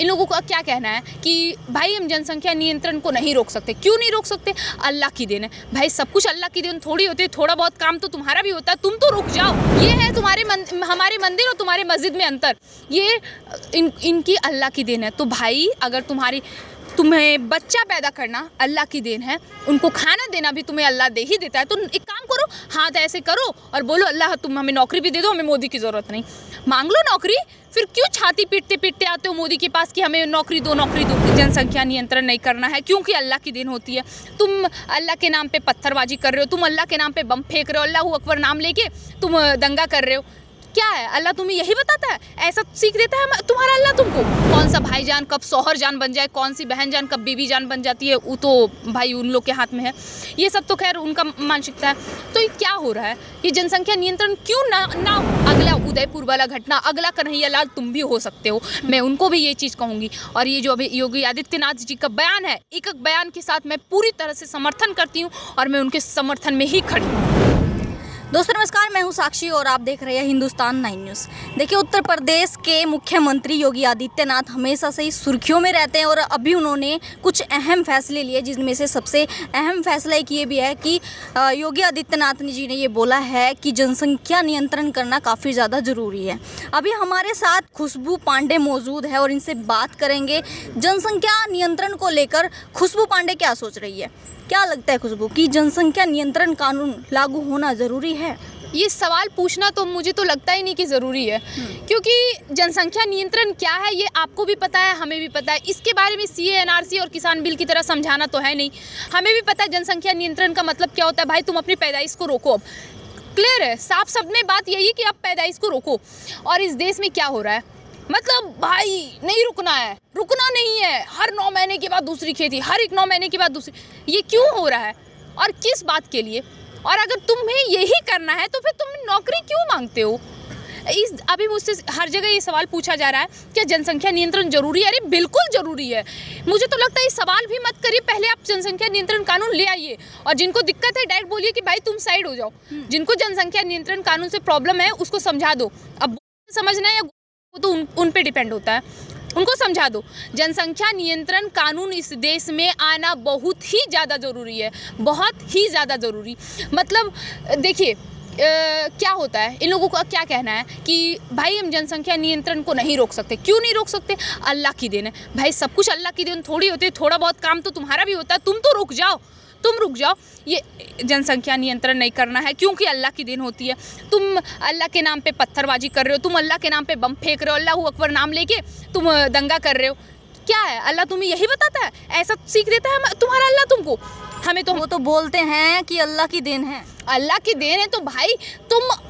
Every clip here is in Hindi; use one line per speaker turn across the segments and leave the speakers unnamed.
इन लोगों का क्या कहना है कि भाई हम जनसंख्या नियंत्रण को नहीं रोक सकते। क्यों नहीं रोक सकते? अल्लाह की देन है भाई, सब कुछ अल्लाह की देन थोड़ी होती है, थोड़ा बहुत काम तो तुम्हारा भी होता है, तुम तो रुक जाओ। ये है हमारे मंदिर और तुम्हारे मस्जिद में अंतर, ये इनकी अल्लाह की देन है। तो भाई अगर तुम्हें बच्चा पैदा करना अल्लाह की देन है, उनको खाना देना भी तुम्हें अल्लाह दे ही देता है, तो एक काम करो, हाथ ऐसे करो और बोलो अल्लाह तुम हमें नौकरी भी दे दो, हमें मोदी की ज़रूरत नहीं। मांग लो नौकरी, फिर क्यों छाती पीटते पीटते आते हो मोदी के पास कि हमें नौकरी दो नौकरी दो। जनसंख्या नियंत्रण नहीं करना है क्योंकि अल्लाह की देन होती है। तुम अल्लाह के नाम पे पत्थरबाजी कर रहे हो, तुम अल्लाह के नाम पे बम फेंक रहे हो, अल्लाह अकबर नाम लेके तुम दंगा कर रहे हो। क्या है अल्लाह तुम्हें यही बताता है? ऐसा सीख देता है तुम्हारा अल्लाह तुमको? कौन सा भाईजान कब शौहर जान बन जाए, कौन सी बहन जान कब बीवी जान बन जाती है, वो तो भाई उन लोग के हाथ में है। ये सब तो खैर उनका मानसिकता है। तो ये क्या हो रहा है? ये जनसंख्या नियंत्रण क्यों ना हो? अगला उदयपुर वाला घटना, अगला कन्हैया लाल तुम भी हो सकते हो, मैं उनको भी ये चीज़ कहूँगी। और ये जो अभी योगी आदित्यनाथ जी का बयान है, एक बयान के साथ मैं पूरी तरह से समर्थन करती हूँ और मैं उनके समर्थन में ही खड़ी हूँ।
दोस्तों नमस्कार, मैं हूं साक्षी और आप देख रहे हैं हिंदुस्तान 9 न्यूज़। देखिए, उत्तर प्रदेश के मुख्यमंत्री योगी आदित्यनाथ हमेशा से ही सुर्खियों में रहते हैं और अभी उन्होंने कुछ अहम फैसले लिए, जिनमें से सबसे अहम फैसला एक ये भी है कि योगी आदित्यनाथ जी ने ये बोला है कि जनसंख्या नियंत्रण करना काफ़ी ज़्यादा ज़रूरी है। अभी हमारे साथ खुशबू पांडे मौजूद है और इनसे बात करेंगे जनसंख्या नियंत्रण को लेकर। खुशबू पांडे क्या सोच रही है? क्या लगता है खुशबू कि जनसंख्या नियंत्रण कानून लागू होना ज़रूरी है?
ये सवाल पूछना तो मुझे तो लगता ही नहीं कि ज़रूरी है, क्योंकि जनसंख्या नियंत्रण क्या है ये आपको भी पता है, हमें भी पता है। इसके बारे में CA NRC और किसान बिल की तरह समझाना तो है नहीं। हमें भी पता है जनसंख्या नियंत्रण का मतलब क्या होता है। भाई तुम अपनी पैदाइश को रोको। अब क्लियर है, साफ शब्द में बात यही कि आप पैदाइश को रोको। और इस देश में क्या हो रहा है, मतलब भाई नहीं रुकना है, रुकना नहीं है। हर 9 महीने के बाद दूसरी खेती, हर एक 9 महीने के बाद दूसरी। ये क्यों हो रहा है और किस बात के लिए? और अगर तुम्हें यही करना है तो फिर तुम नौकरी क्यों मांगते हो? अभी मुझसे हर जगह ये सवाल पूछा जा रहा है क्या जनसंख्या नियंत्रण जरूरी है? अरे बिल्कुल जरूरी है। मुझे तो लगता है ये सवाल भी मत करिए, पहले आप जनसंख्या नियंत्रण कानून ले आइए और जिनको दिक्कत है डायरेक्ट बोलिए कि भाई तुम साइड हो जाओ। जिनको जनसंख्या नियंत्रण कानून से प्रॉब्लम है उसको समझा दो। अब समझना है या वो तो उन पे डिपेंड होता है, उनको समझा दो। जनसंख्या नियंत्रण कानून इस देश में आना बहुत ही ज़्यादा ज़रूरी है, बहुत ही ज़्यादा ज़रूरी। मतलब देखिए क्या होता है, इन लोगों का क्या कहना है कि भाई हम जनसंख्या नियंत्रण को नहीं रोक सकते। क्यों नहीं रोक सकते? अल्लाह की देन है भाई, सब कुछ अल्लाह की देन थोड़ी होती है, थोड़ा बहुत काम तो तुम्हारा भी होता है, तुम तो रुक जाओ, तुम रुक जाओ। ये जनसंख्या नियंत्रण नहीं करना है क्योंकि अल्लाह की देन होती है। तुम अल्लाह के नाम पे पत्थरबाजी कर रहे हो, तुम अल्लाह के नाम पे बम फेंक रहे हो, अल्लाह अकबर नाम लेके तुम दंगा कर रहे हो। क्या है अल्लाह तुम्हें यही बताता है? ऐसा सीख देता है तुम्हारा अल्लाह तुमको? हमें तो
वो तो बोलते हैं कि अल्लाह की देन है,
अल्लाह की देन है। तो भाई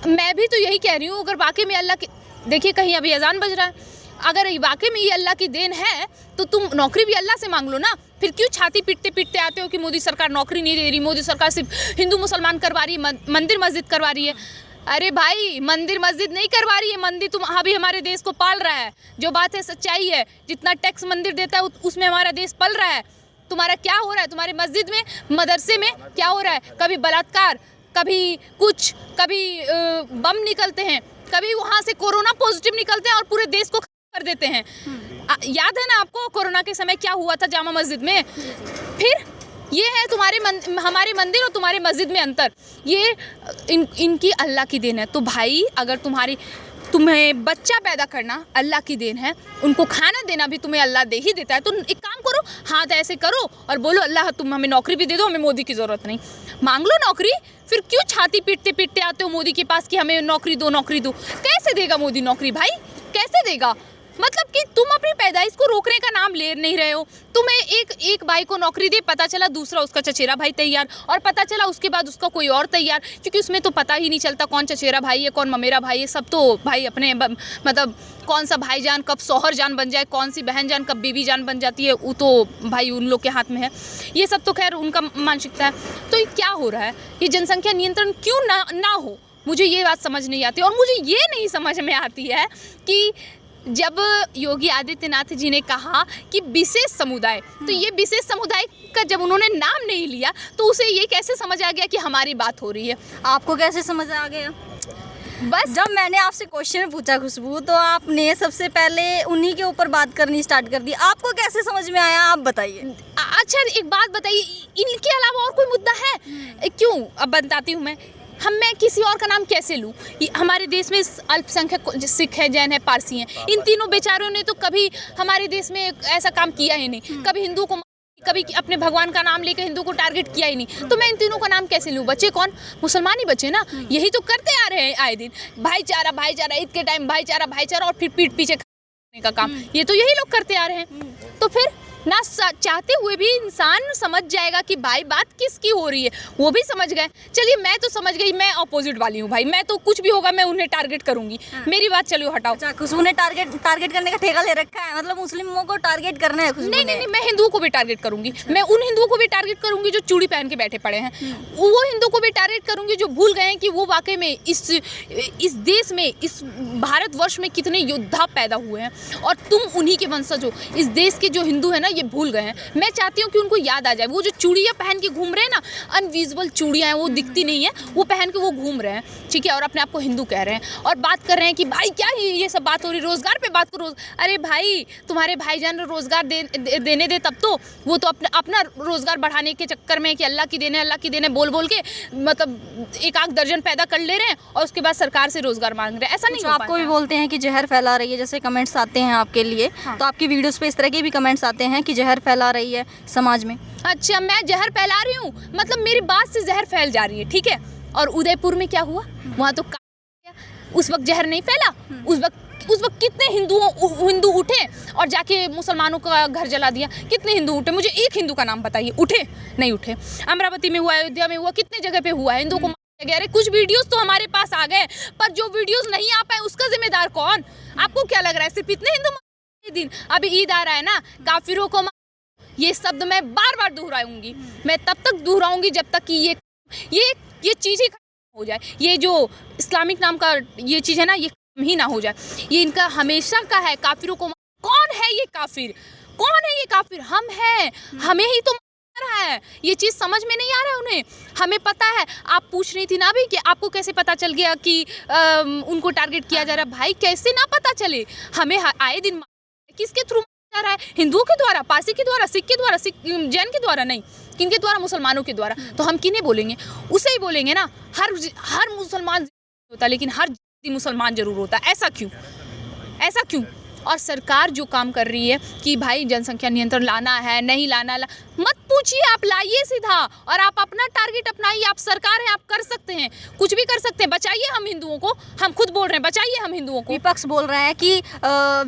मैं भी तो यही कह रही हूँ, अगर वाकई में अल्लाह की, देखिए कहीं अभी अजान बज रहा है, अगर वाकई में ये अल्लाह की देन है तो तुम नौकरी भी अल्लाह से मांग लो ना। फिर क्यों छाती पीटते पीटते आते हो कि मोदी सरकार नौकरी नहीं दे रही, मोदी सरकार सिर्फ हिंदू मुसलमान करवा रही है, मंदिर मस्जिद करवा रही है। अरे भाई मंदिर मस्जिद नहीं करवा रही है, मंदिर तुम अभी हमारे देश को पाल रहा है। जो बात है सच्चाई है, जितना टैक्स मंदिर देता है उसमें हमारा देश पल रहा है। तुम्हारा क्या हो रहा है? तुम्हारे मस्जिद में, मदरसे में क्या हो रहा है? कभी बलात्कार, कभी कुछ, कभी बम निकलते हैं, कभी वहाँ से कोरोना पॉजिटिव निकलते हैं और पूरे देश को कर देते हैं। याद है ना आपको कोरोना के समय क्या हुआ था जामा मस्जिद में? फिर ये है हमारे मंदिर और तुम्हारे मस्जिद में अंतर, ये इनकी अल्लाह की देन है। तो भाई अगर तुम्हें बच्चा पैदा करना अल्लाह की देन है, उनको खाना देना भी तुम्हें अल्लाह दे ही देता है, तो एक काम करो, हाथ ऐसे करो और बोलो अल्लाह तुम हमें नौकरी भी दे दो, हमें मोदी की ज़रूरत नहीं। मांग लो नौकरी, फिर क्यों छाती पीटते पीटते आते हो मोदी के पास कि हमें नौकरी दो नौकरी दो। कैसे देगा मोदी नौकरी भाई, कैसे देगा? मतलब कि तुम अपनी पैदाइश को रोकने का नाम ले नहीं रहे हो। तुम्हें एक भाई को नौकरी दे, पता चला दूसरा उसका चचेरा भाई तैयार, और पता चला उसके बाद उसका कोई और तैयार, क्योंकि उसमें तो पता ही नहीं चलता कौन चचेरा भाई है कौन ममेरा भाई है। सब तो भाई अपने मतलब कौन सा भाईजान कब शौहर जान बन जाए, कौन सी बहन जान कब बीवी जान बन जाती है, वो तो भाई उन लोग के हाथ में है। ये सब तो खैर उनका मानसिकता है। तो ये क्या हो रहा है, ये जनसंख्या नियंत्रण क्यों ना हो? मुझे ये बात समझ नहीं आती। और मुझे ये नहीं समझ में आती है कि जब योगी आदित्यनाथ जी ने कहा कि विशेष समुदाय, तो ये विशेष समुदाय का जब उन्होंने नाम नहीं लिया तो उसे ये कैसे समझ आ गया कि हमारी बात हो रही है?
आपको कैसे समझ आ गया?
बस
जब मैंने आपसे क्वेश्चन पूछा खुशबू, तो आपने सबसे पहले उन्हीं के ऊपर बात करनी स्टार्ट कर दी। आपको कैसे समझ में आया, आप बताइए।
अच्छा एक बात बताइए, इनके अलावा और कोई मुद्दा है? क्यों, अब बताती हूँ मैं किसी और का नाम कैसे लूँ? हमारे देश में अल्पसंख्यक सिख है, जैन है, पारसी हैं। इन तीनों बेचारों ने तो कभी हमारे देश में ऐसा काम किया ही नहीं। कभी हिंदू को, कभी अपने भगवान का नाम लेकर हिंदू को टारगेट किया ही नहीं। तो मैं इन तीनों का नाम कैसे लूँ? बच्चे कौन? मुसलमान ही बच्चे ना। यही तो करते आ रहे हैं आए दिन, भाईचारा भाईचारा, ईद के टाइम भाईचारा भाईचारा, और फिर पीठ पीछे खाने का काम। ये तो यही लोग करते आ रहे हैं। तो फिर ना चाहते हुए भी इंसान समझ जाएगा कि भाई बात किसकी हो रही है। वो भी समझ गए। चलिए मैं तो समझ गई, मैं अपोजिट वाली हूँ भाई। मैं तो कुछ भी होगा मैं उन्हें टारगेट करूंगी। मेरी बात चलो हटाओ।
अच्छा, खुशबू ने टारगेट करने का ठेका ले रखा है, मतलब मुस्लिमों को टारगेट करना है खुशबू ने।
नहीं, मैं हिंदुओं को भी टारगेट करूंगी। मैं उन हिंदुओं को भी टारगेट करूंगी जो चूड़ी पहन के बैठे पड़े हैं। वो हिंदू को भी टारगेट करूंगी जो भूल गए हैं कि वो वाकई में इस देश में, इस भारतवर्ष में कितने योद्धा पैदा हुए हैं, और तुम उन्हीं के वंशज हो। इस देश के जो हिंदू है ना, ये भूल गए हैं। मैं चाहती हूँ कि उनको याद आ जाए। वो जो चूड़ियाँ पहन के घूम रहे हैं ना, अनविजिबल चूड़ियाँ हैं, वो दिखती नहीं है, वो पहन के वो घूम रहे हैं, ठीक है, और अपने आप को हिंदू कह रहे हैं और बात कर रहे हैं कि भाई क्या ये सब बात हो रही, रोजगार पे बात करो। अरे भाई, तुम्हारे भाईजान रोजगार देने दे तब तो। वो तो अपना रोजगार बढ़ाने के चक्कर में कि अल्लाह की देने बोल बोल के मतलब एक आध दर्जन पैदा कर ले रहे हैं, और उसके बाद सरकार से रोजगार मांग रहे हैं। ऐसा नहीं हो
आपको भी बोलते हैं कि जहर फैला रही है, जैसे कमेंट्स आते हैं आपके लिए।
हाँ।
तो आपकी वीडियोस पे इस तरह के भी कमेंट्स आते हैं कि जहर फैला रही है समाज में।
अच्छा, मैं जहर फैला रही हूँ? मतलब मेरी बात से जहर फैल जा रही है, ठीक है। और उदयपुर में क्या हुआ? वहाँ तो उस वक्त जहर नहीं फैला। उस वक्त कितने हिंदू उठे और जाके मुसलमानों का घर जला दिया। कितने हिंदू उठे? मुझे एक हिंदू का नाम बताइए। उठे? नहीं उठे। अमरावती में हुआ, अयोध्या में हुआ, कितने जगह पे हुआ। हिंदू को मारा गया। अरे कुछ वीडियोस तो हमारे पास आ गए, पर जो वीडियोस नहीं आ पाए उसका जिम्मेदार कौन? आपको क्या लग रहा है सिर्फ इतने हिंदू दिन? अभी ईद आ रहा है ना, काफिरों को ये शब्द मैं बार बार दोहराऊंगी। मैं तब तक दोहराऊंगी जब तक कि ये चीज़ ही खत्म हो जाए। ये जो इस्लामिक नाम का ये चीज़ है ना, ये खत्म ही ना हो जाए। ये इनका हमेशा का है। काफिरों को कौन है ये काफिर? कौन है ये काफिर? हम हैं। हमें ही तो मार रहा है। ये चीज़ समझ में नहीं आ रहा है उन्हें। हमें पता है। आप पूछ रही थी ना अभी कि आपको कैसे पता चल गया कि उनको टारगेट किया जा रहा है। भाई कैसे ना पता चले? हमें आए दिन किसके थ्रू जा रहा है? हिंदुओं के द्वारा, पारसी के द्वारा, सिख के द्वारा, जैन के द्वारा नहीं, किनके द्वारा? मुसलमानों के द्वारा। तो हम किन्हें बोलेंगे? उसे ही बोलेंगे ना। हर मुसलमान होता, लेकिन हर मुसलमान जरूर होता। ऐसा क्यों? और सरकार जो काम कर रही है कि भाई जनसंख्या नियंत्रण लाना है, नहीं लाना, मत पूछिए, आप लाइए सीधा, और आप अपना टारगेट अपनाइए। आप सरकार हैं, आप कर सकते हैं, कुछ भी कर सकते हैं। बचाइए हम हिंदुओं को। हम खुद बोल रहे हैं, बचाइए हम हिंदुओं को।
विपक्ष बोल रहा है कि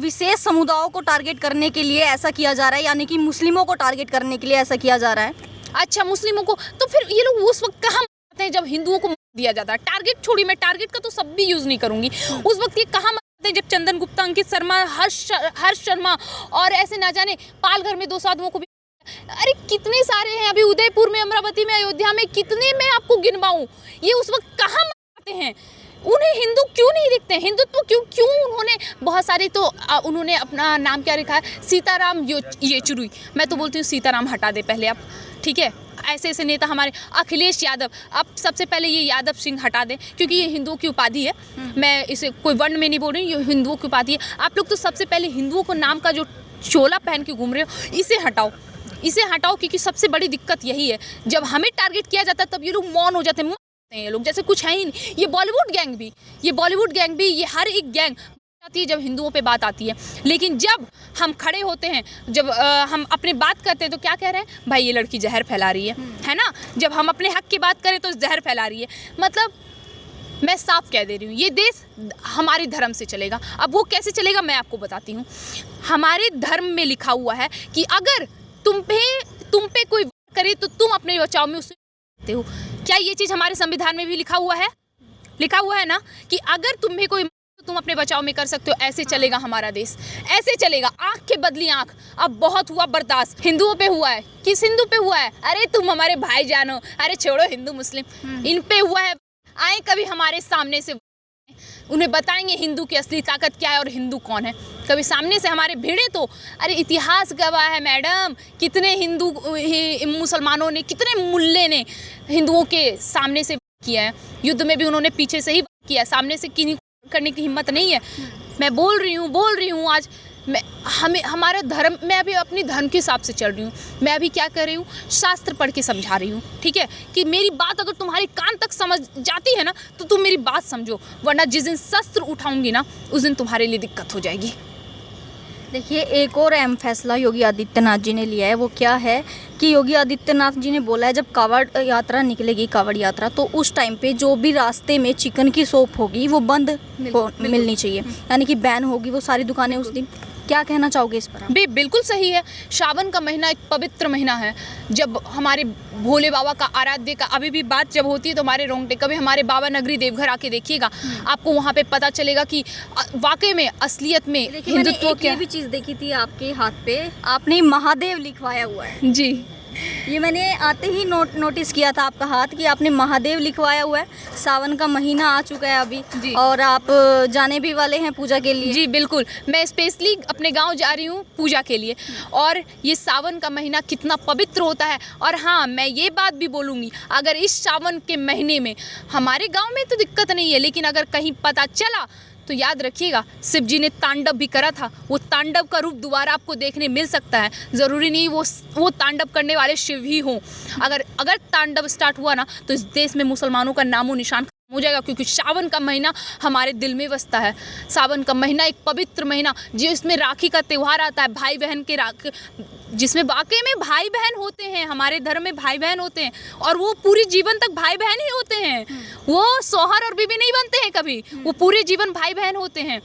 विशेष समुदायों को टारगेट करने के लिए ऐसा किया जा रहा है, यानी कि मुस्लिमों को टारगेट करने के लिए ऐसा किया जा रहा है।
अच्छा, मुस्लिमों को? तो फिर ये लोग उस वक्त कहाँ हैं जब हिंदुओं को दिया जाता है टारगेट? छोड़िए, मैं टारगेट का तो सब भी यूज नहीं करूंगी। उस वक्त ये कहाँ जब चंदन गुप्ता, अंकित शर्मा, हर्ष शर्मा और ऐसे ना जाने पालघर में 2 साधुओं को भी। अरे कितने सारे हैं। अभी उदयपुर में, अमरावती में, अयोध्या में, कितने मैं आपको गिनवाऊं? ये उस वक्त कहाँ मारते हैं? उन्हें हिंदू क्यों नहीं दिखते? हिंदुत्व क्यों उन्होंने बहुत सारे तो उन्होंने अपना नाम क्या रखा है? सीताराम येचुरी। मैं तो बोलती हूँ सीताराम हटा दे पहले आप, ठीक है। ऐसे नेता हमारे अखिलेश यादव, अब सबसे पहले ये यादव सिंह हटा दें, क्योंकि ये हिंदुओं की उपाधि है। मैं इसे कोई वर्ण में नहीं बोल रही, ये हिंदुओं की उपाधि है। आप लोग तो सबसे पहले हिंदुओं को नाम का जो चोला पहन के घूम रहे हो, इसे हटाओ, क्योंकि सबसे बड़ी दिक्कत यही है। जब हमें टारगेट किया जाता है तब ये लोग मौन हो जाते हैं। ये लोग जैसे कुछ है ही नहीं। ये बॉलीवुड गैंग भी, ये हर एक गैंग आती है जब हिंदुओं पे बात आती है। लेकिन जब हम खड़े होते हैं, जब हम अपने बात करते हैं, तो क्या कह रहे हैं? भाई ये लड़की जहर फैला रही है ना। जब हम अपने हक की बात करें तो जहर फैला रही है। मतलब मैं साफ कह दे रही हूँ, ये देश हमारे धर्म से चलेगा। अब वो कैसे चलेगा मैं आपको बताती हूँ। हमारे धर्म में लिखा हुआ है कि अगर तुम पे कोई करे तो तुम अपने बचाव में उससे हो। क्या ये चीज़ हमारे संविधान में भी लिखा हुआ है? लिखा हुआ है ना कि अगर तुम्हें कोई तो तुम अपने बचाव में कर सकते हो। ऐसे चलेगा हमारा देश, ऐसे चलेगा। आंख के बदली आंख। अब बहुत हुआ बर्दाश्त। हिंदुओं पे हुआ है। किस हिंदू पे हुआ है? अरे तुम हमारे भाई जानो। अरे छोड़ो हिंदू मुस्लिम, इन पे हुआ है। आए कभी हमारे सामने से, उन्हें बताएंगे हिंदू की असली ताकत क्या है और हिंदू कौन है। कभी सामने से हमारे भिड़े तो, अरे इतिहास गवाह है मैडम, कितने मुसलमानों ने, कितने मुल्ले ने हिंदुओं के सामने से किया है। युद्ध में भी उन्होंने पीछे से ही किया, सामने से किन्हीं करने की हिम्मत नहीं है। मैं बोल रही हूँ आज हमारा धर्म, मैं अभी अपनी धर्म के हिसाब से चल रही हूँ। मैं अभी क्या कर रही हूँ, शास्त्र पढ़ के समझा रही हूँ, ठीक है, कि मेरी बात अगर तुम्हारे कान तक समझ जाती है ना तो तुम मेरी बात समझो, वरना जिस दिन शस्त्र उठाऊंगी ना उस दिन तुम्हारे लिए दिक्कत हो जाएगी।
देखिए, एक और अहम फैसला योगी आदित्यनाथ जी ने लिया है। वो क्या है कि योगी आदित्यनाथ जी ने बोला है, जब कांवड़ यात्रा निकलेगी, कांवड़ यात्रा, तो उस टाइम पे जो भी रास्ते में चिकन की शॉप होगी वो बंद मिलनी चाहिए, यानी कि बैन होगी वो सारी दुकानें उस दिन। क्या कहना चाहोगे इस पर?
बिल्कुल सही है। श्रावण का महीना एक पवित्र महीना है, जब हमारे भोले बाबा का आराध्य का अभी भी बात जब होती है तो हमारे रोंगटे, कभी हमारे बाबा नगरी देवघर आके देखिएगा, आपको वहाँ पे पता चलेगा कि वाकई में असलियत में हिंदुत्व क्या।
ये भी चीज़ देखी थी आपके हाथ पे, आपने महादेव लिखवाया हुआ है।
जी,
ये मैंने आते ही नोटिस किया था आपका हाथ, कि आपने महादेव लिखवाया हुआ है। सावन का महीना आ चुका है अभी, और आप जाने भी वाले हैं पूजा के लिए।
जी बिल्कुल, मैं स्पेशली अपने गांव जा रही हूँ पूजा के लिए, और ये सावन का महीना कितना पवित्र होता है। और हाँ, मैं ये बात भी बोलूँगी, अगर इस सावन के महीने में हमारे गाँव में तो दिक्कत नहीं है, लेकिन अगर कहीं पता चला तो याद रखिएगा, शिव जी ने तांडव भी करा था। वो तांडव का रूप दोबारा आपको देखने मिल सकता है। ज़रूरी नहीं वो तांडव करने वाले शिव ही हों। अगर तांडव स्टार्ट हुआ ना तो इस देश में मुसलमानों का नामो निशान हो जाएगा, क्योंकि सावन का महीना हमारे दिल में बसता है। सावन का महीना एक पवित्र महीना, जिसमें राखी का त्यौहार आता है, भाई बहन के जिसमें वाकई में भाई बहन होते हैं, हमारे धर्म में भाई बहन होते हैं, और वो पूरी जीवन तक भाई बहन ही होते हैं। वो शौहर और बीवी नहीं बनते हैं कभी, वो पूरे जीवन भाई बहन होते हैं।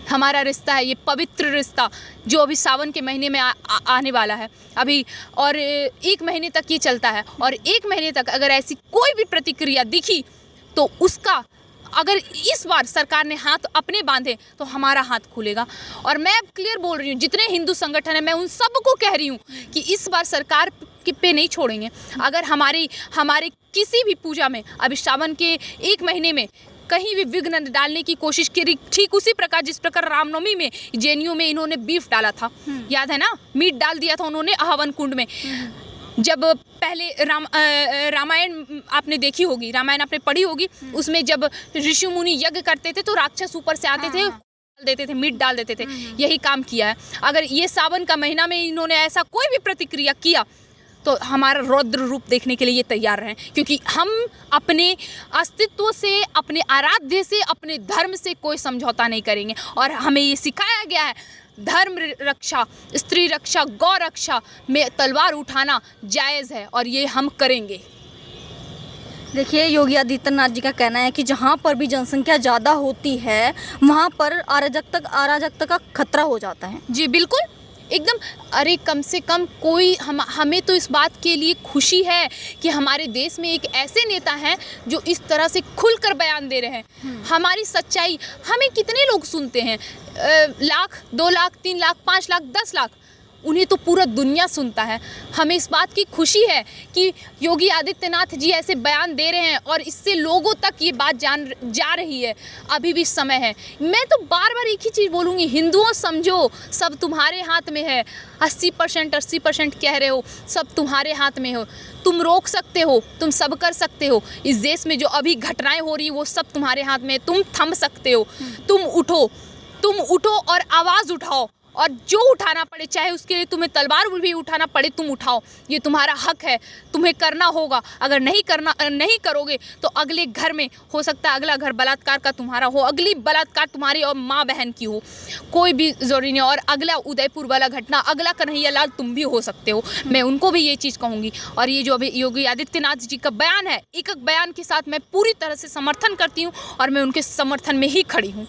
हमारा रिश्ता है ये पवित्र रिश्ता, जो अभी सावन के महीने में आने वाला है अभी, और 1 महीने तक ये चलता है। और 1 महीने तक अगर ऐसी कोई भी प्रतिक्रिया दिखी तो उसका, अगर इस बार सरकार ने हाथ अपने बांधे तो हमारा हाथ खुलेगा। और मैं अब क्लियर बोल रही हूँ, जितने हिंदू संगठन हैं, मैं उन सबको कह रही हूँ कि इस बार सरकार पे नहीं छोड़ेंगे। अगर हमारे किसी भी पूजा में अभी सावन के 1 महीने में कहीं भी विघ्न डालने की कोशिश करी, ठीक उसी प्रकार जिस प्रकार रामनवमी में जेएनयू में इन्होंने बीफ डाला था, याद है ना, मीट डाल दिया था उन्होंने हवन कुंड में। जब पहले रामायण आपने देखी होगी, रामायण आपने पढ़ी होगी, उसमें जब ऋषि मुनि यज्ञ करते थे तो राक्षस ऊपर से आते थे, देते थे, मीट डाल देते थे। यही काम किया है। अगर ये सावन का महीना में इन्होंने ऐसा कोई भी प्रतिक्रिया किया तो हमारा रौद्र रूप देखने के लिए ये तैयार रहें, क्योंकि हम अपने अस्तित्व से, अपने आराध्य से, अपने धर्म से कोई समझौता नहीं करेंगे। और हमें ये सिखाया गया है, धर्म रक्षा, स्त्री रक्षा, गौ रक्षा में तलवार उठाना जायज़ है, और ये हम करेंगे।
देखिए, योगी आदित्यनाथ जी का कहना है कि जहाँ पर भी जनसंख्या ज़्यादा होती है वहाँ पर अराजकता का खतरा हो जाता है।
जी बिल्कुल, एकदम। अरे कम से कम कोई हमें तो इस बात के लिए खुशी है कि हमारे देश में एक ऐसे नेता हैं जो इस तरह से खुलकर बयान दे रहे हैं। हमारी सच्चाई, हमें कितने लोग सुनते हैं, लाख, 2 लाख, 3 लाख, 5 लाख, 10 लाख, उन्हें तो पूरा दुनिया सुनता है। हमें इस बात की खुशी है कि योगी आदित्यनाथ जी ऐसे बयान दे रहे हैं और इससे लोगों तक ये बात जा रही है। अभी भी समय है। मैं तो बार बार एक ही चीज़ बोलूँगी, हिंदुओं समझो, सब तुम्हारे हाथ में है। 80% कह रहे हो, सब तुम्हारे हाथ में हो। तुम रोक सकते हो, तुम सब कर सकते हो। इस देश में जो अभी घटनाएं हो रही वो सब तुम्हारे हाथ में है। तुम थम सकते हो। तुम उठो और आवाज़ उठाओ, और जो उठाना पड़े, चाहे उसके लिए तुम्हें तलवार भी उठाना पड़े, तुम उठाओ। ये तुम्हारा हक है, तुम्हें करना होगा। अगर नहीं करोगे तो अगले घर में हो सकता है अगला घर बलात्कार का तुम्हारा हो, अगली बलात्कार तुम्हारी और माँ बहन की हो, कोई भी ज़रूरी नहीं। और अगला उदयपुर वाला घटना, अगला कन्हैया लाल तुम भी हो सकते हो। मैं उनको भी ये चीज़ कहूँगी। और ये जो अभी योगी आदित्यनाथ जी का बयान है, एक बयान के साथ मैं पूरी तरह से समर्थन करती हूँ और मैं उनके समर्थन में ही खड़ी हूँ।